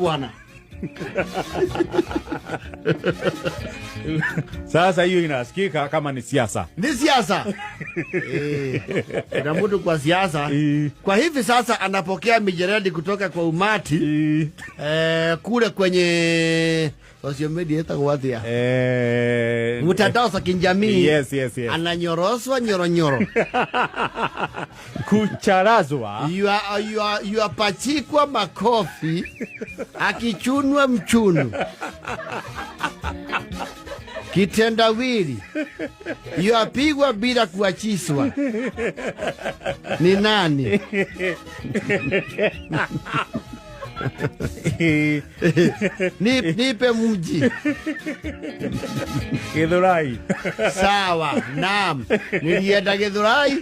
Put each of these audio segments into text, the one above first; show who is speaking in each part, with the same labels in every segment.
Speaker 1: bwana.
Speaker 2: Sasa hiyo inasikika kama ni siasa.
Speaker 1: Ni siasa. Kuna mtu kwa siasa. Kwa hivi sasa anapokea mijeredi kutoka kwa umati. Kule kwenye social media itakuwatia. Mtandao za kijamii.
Speaker 2: Yes.
Speaker 1: Ananyoroswa nyoro.
Speaker 2: Kucharazwa.
Speaker 1: Yuapachikwa makofi. Akichunwa mchunu. Kitendawili. Yuapigwa bila kuachiswa. Ni nani? Nipe mji.
Speaker 2: Githurai.
Speaker 1: Sawa, naam. Nilienda Githurai.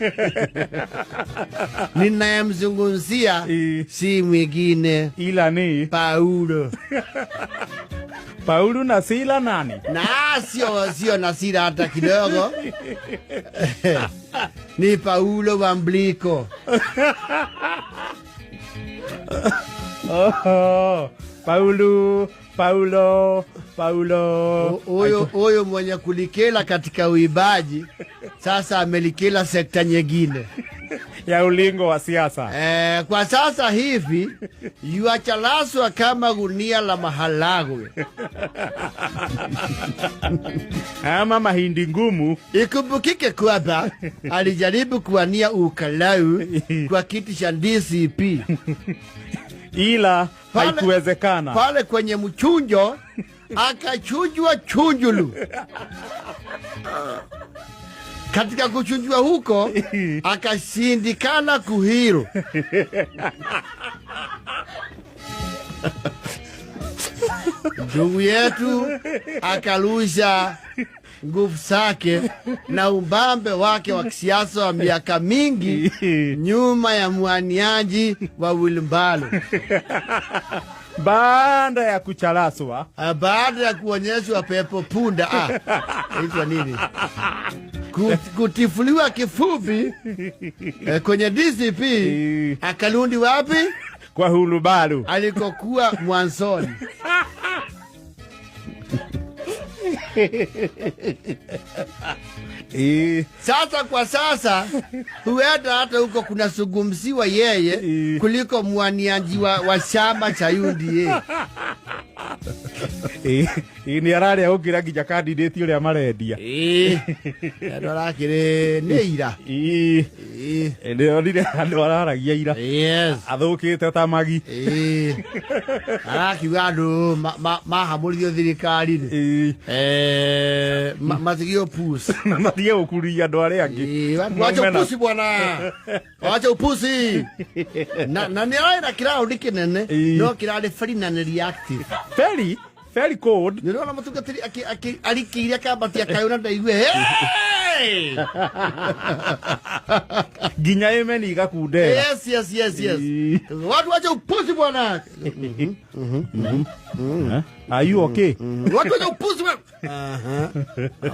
Speaker 1: Ninayemzungumzia si mwingine
Speaker 2: ila ni
Speaker 1: Paulo.
Speaker 2: Paulo na Sila nani?
Speaker 1: Na sio na Sila hata kidogo. Ni Paulo wa Mliko.
Speaker 2: Paulo.
Speaker 1: Oyo mwenye kulikela katika uibaji sasa amelikela sekta nyingine
Speaker 2: ya ulingo wa siasa.
Speaker 1: Kwa sasa hivi yuachalaswa kama gunia la maharagwe
Speaker 2: ama mahindi ngumu.
Speaker 1: Ikumbukike kwamba alijaribu kuwania ukalau kwa kiti cha DCP
Speaker 2: ila haikuwezekana.
Speaker 1: Pale kwenye mchunjo akachujwa chunjulu. Katika kuchunjwa huko akashindikana kuhiro. Ndugu yetu akalusha nguvu zake na umbambe wake wa kisiasa wa miaka mingi nyuma ya mwaniaji wa Wilmbalo.
Speaker 2: Baada ya kuchalaswa,
Speaker 1: baada ya kuonyeshwa pepo punda, hizo nini? Kutifuliwa kifupi kwenye DCP, akalundi wapi?
Speaker 2: Kwa Hulubalu
Speaker 1: alikokuwa mwanzoni. Sasa kwa sasa huenda hata huko kuna sugumsiwa yeye kuliko mwaniaji wa chama cha UDA.
Speaker 2: Ni arari ya ukira gija candidate ule amarendia.
Speaker 1: Adorakire neira.
Speaker 2: Ndio ndire andu araragia ira.
Speaker 1: Yes.
Speaker 2: Athukite tamagi.
Speaker 1: Arakiuga andu mahamurithio thirikari. Matigio pusi.
Speaker 2: Matigio ukuria andu aria angi.
Speaker 1: Wacha upusi bwana. Wacha upusi. Na ni aira kirao ndikinene no kirari very non reactive.
Speaker 2: Very cold.
Speaker 1: Ndio na mutungatiri alikiria kabatia kayona ndaigue.
Speaker 2: Ginya emeni igakunde.
Speaker 1: Yes. Watu wacha upuzi bwana.
Speaker 2: Are you okay?
Speaker 1: Watu wacha upuzi bwana.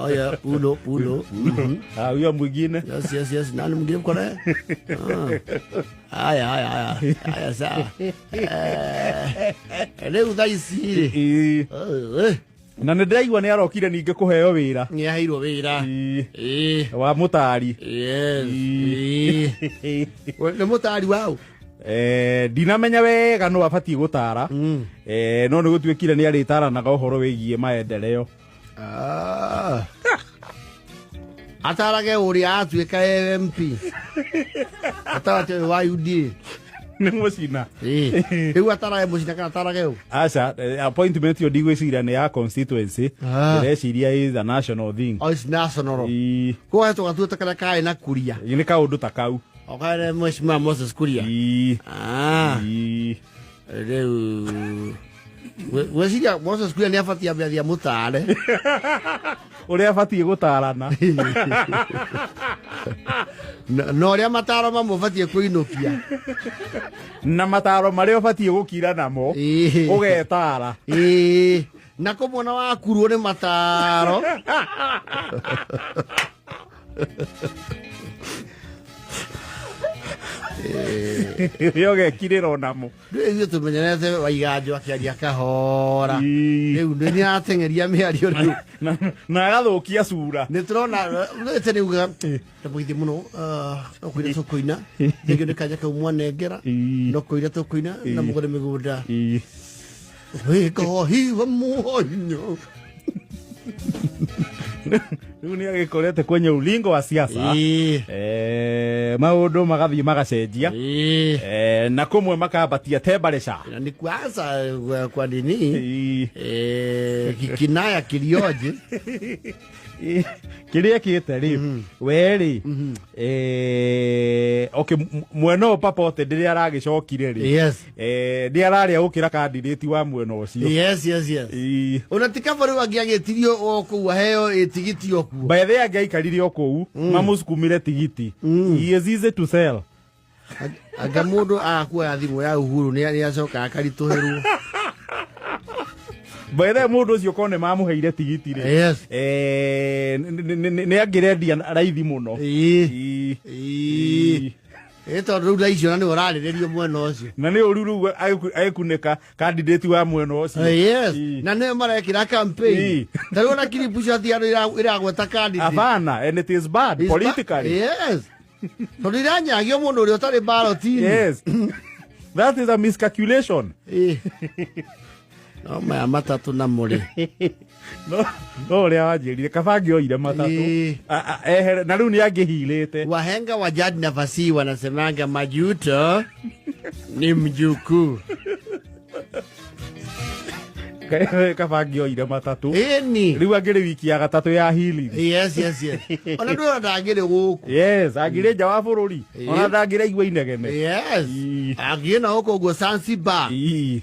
Speaker 1: Aya, pulo.
Speaker 2: Huyo mwingine.
Speaker 1: Yes. Nani mwingine mkona? Aya, sawa. Leo dhaisiri.
Speaker 2: Na nĩndĩraigua nĩ arokire ningĩ kũheo wĩra.
Speaker 1: Nĩ aheirwo wĩra.
Speaker 2: Wa mũtari.
Speaker 1: Yes. Nĩ mũtari wao.
Speaker 2: Ndinamenya wega no abatie gũtara. No nĩ gũtuĩkire nĩ arĩtaranaga ũhoro wĩgiĩ maendeleo.
Speaker 1: Atarage ũrĩa atuĩka MP. Atawate wa UDA.
Speaker 2: Ni mucina.
Speaker 1: Rĩu atarage mucina kana atarage u.
Speaker 2: Acha appointment yo digwiciria ni ya constituency. Ireciria is a national thing.
Speaker 1: It's national. Ko heto gatuta kana kai na kuria.
Speaker 2: Ni kaundu ta kau.
Speaker 1: Okaire Mheshimiwa Moses Kuria. Rĩu weciria Moses Kuria nĩ abatie ambathia mutare.
Speaker 2: Uria abatie gutarana.
Speaker 1: No ria mataro mamubatie kuinukia.
Speaker 2: Na mataro maria ubatie gukira namo. Ugetara.
Speaker 1: Na kumwona wakurwo ni mataro.
Speaker 2: yoge kiriro namo
Speaker 1: rĩu tumenyerete waiganjo akiaria kahora rĩu nĩ atengeria mĩario rĩu
Speaker 2: na agathukia cura
Speaker 1: nĩ turona nĩte niuga tamuithi muno okwire tukuina nĩgĩ nĩ kanya kau mwanengera no kwire tukuina na mũgore mĩgũnda wĩko hiva muonyo
Speaker 2: rĩu nĩ agĩkorete kwenye ulingo wa siasa maũndũ magathiĩ magacenjia na kũmwe makambatia temperature
Speaker 1: na ni kwanza kwa nini kinaya kilioje
Speaker 2: kiria kite ri weri okay mweno papote ndiri aragicokire ri ndi araria ukira candidate wa mweno ucio
Speaker 1: yes unatika bari wangiagetirio okuu heo etigiti okuu
Speaker 2: by the angaikarire okuu mamusukumire tigiti he is easy to sell
Speaker 1: anga mundu akuoya thimu ya Uhuru ni acoka akarituherwo
Speaker 2: Baitha mundu ucio kone mamuheire tigiti ri ni angirendia raithi muno
Speaker 1: eto ruda icio na ni urarirerio mwena ucio
Speaker 2: na ni ururu aikunika candidate wa mwena ucio
Speaker 1: na ne marekira campaign tarona kilipu cio thiano iragweta candidate
Speaker 2: avana and it is bad politically
Speaker 1: Toriranyagio mundu uri utari ballotini
Speaker 2: that is a miscalculation
Speaker 1: no maya matatu na muri
Speaker 2: no ria wanjirire kabangi oire matatu na riu ni angihilite
Speaker 1: wahenga wa jadi nafasi wanasemanga majuto ni mjukuu
Speaker 2: kabangi oire matatu
Speaker 1: ni
Speaker 2: riu angire wiki ya gatatu ya hili
Speaker 1: yes ona ndu ndangire guku
Speaker 2: angire nja wa bururi ona ndangire igwa inegene angire
Speaker 1: na huko go Zanzibar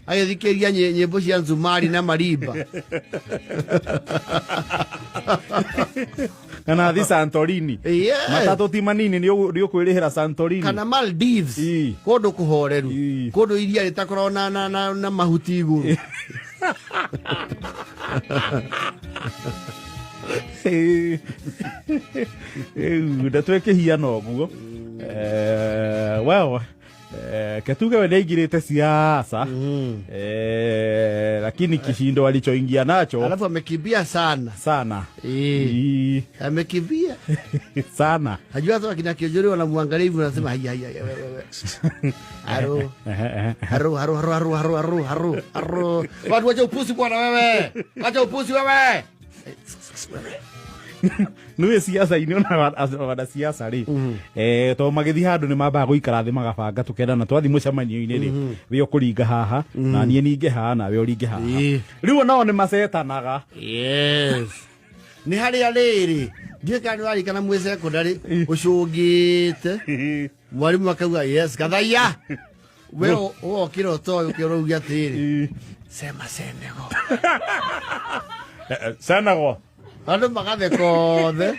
Speaker 1: agithikiria nyimbo cia Nzumari na Marimba
Speaker 2: kana thi Santorini matatu ti manini ni ukwirihira Santorini
Speaker 1: kana Maldives kundu kuhoreru kundu iria ritakorwo na mahuti iguru
Speaker 2: ndatweke hiana oguo well ketuge we ndaingirite siasa lakini kishindo walichoingia nacho
Speaker 1: alafu amekimbia sana amekimbia
Speaker 2: sana
Speaker 1: hajua hata kina Kiojori wanamwangalia hivi wanasema haro watu wacha upusi bwana wewe wacha upusi wewe
Speaker 2: nuwe siasa iniona wada siasa ri to magithi handu ni mamba guikara thi magabanga tukenda na twathi mucemanio-ini ri we ukuringa haha na nie ninge haha na we uringe haha riu nao ni macetanaga
Speaker 1: ni hari ariri ndikani wari kana mwe secondary ucungite mwarimu akauga gathaia we okira to ukirugia atiri sema
Speaker 2: Senegal
Speaker 1: andu magathe kothe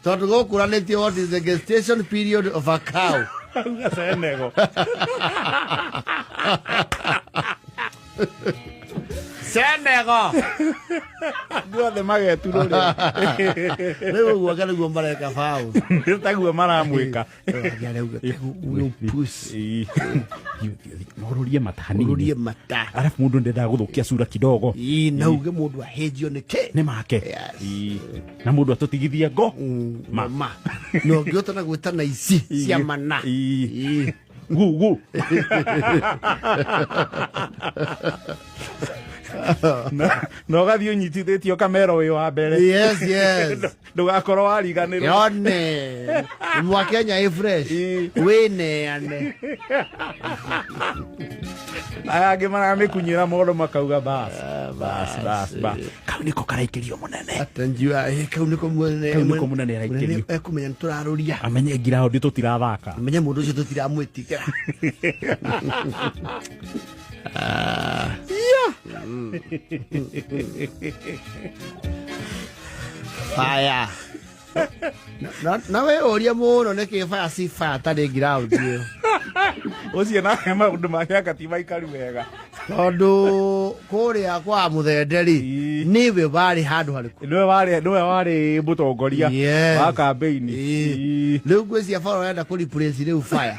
Speaker 1: tondu gukuranĩtio what is the gestation period of a cow
Speaker 2: Senegal duothe mageturo
Speaker 1: rĩu guo ngarĩguo mareka bau
Speaker 2: taguo maramwĩka ururie mata alafu mundu ndenda guthukia sura kidogo
Speaker 1: nauge mundu ahenjio nĩ make
Speaker 2: na mundu atutigithie ngo
Speaker 1: ma no ngiotana gwĩtana ici cia mana
Speaker 2: gu no gathi unyitithitio kamera uyu wa mbere ndugakorwo wariganirwo
Speaker 1: yone mwa Kenya fresh wineane
Speaker 2: aya angi maramikunyira modo makauga bas kau niko karaikirio munene
Speaker 1: atanjua kau niko munene
Speaker 2: araikirio
Speaker 1: ekumenya turaruria
Speaker 2: amenye ground tutirathaka
Speaker 1: amenye mundu ucio tutiramwitika Fire. Na we oria muno niki fire si fire tari ground iyo.
Speaker 2: ucio nake maundu make akatiba ikari wega
Speaker 1: tondu kuria kwa Muthenderi niwe bari handu hariku
Speaker 2: niwe wari mutongoria wa campaign
Speaker 1: riu ngwiciria bora urenda ku replace riu Fire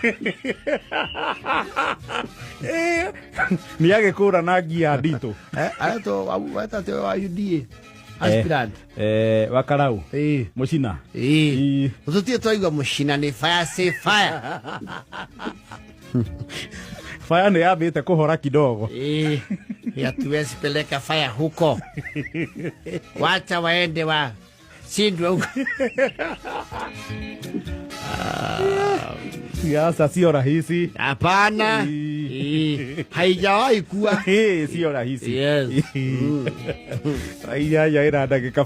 Speaker 2: ni agikura na ngia ndito
Speaker 1: ato weta wa UDA aspirant
Speaker 2: Wakarau mucina
Speaker 1: ututie twaigua mucina ni Fire say Fire
Speaker 2: Fire ni yambite kuhora kidogo
Speaker 1: hatuwezi peleka Fire huko wacha waende wa shindwe huko
Speaker 2: siasa sio rahisi
Speaker 1: hapana haijawahi kuwa
Speaker 2: sio rahisi
Speaker 1: yes
Speaker 2: raia ya ira ndagika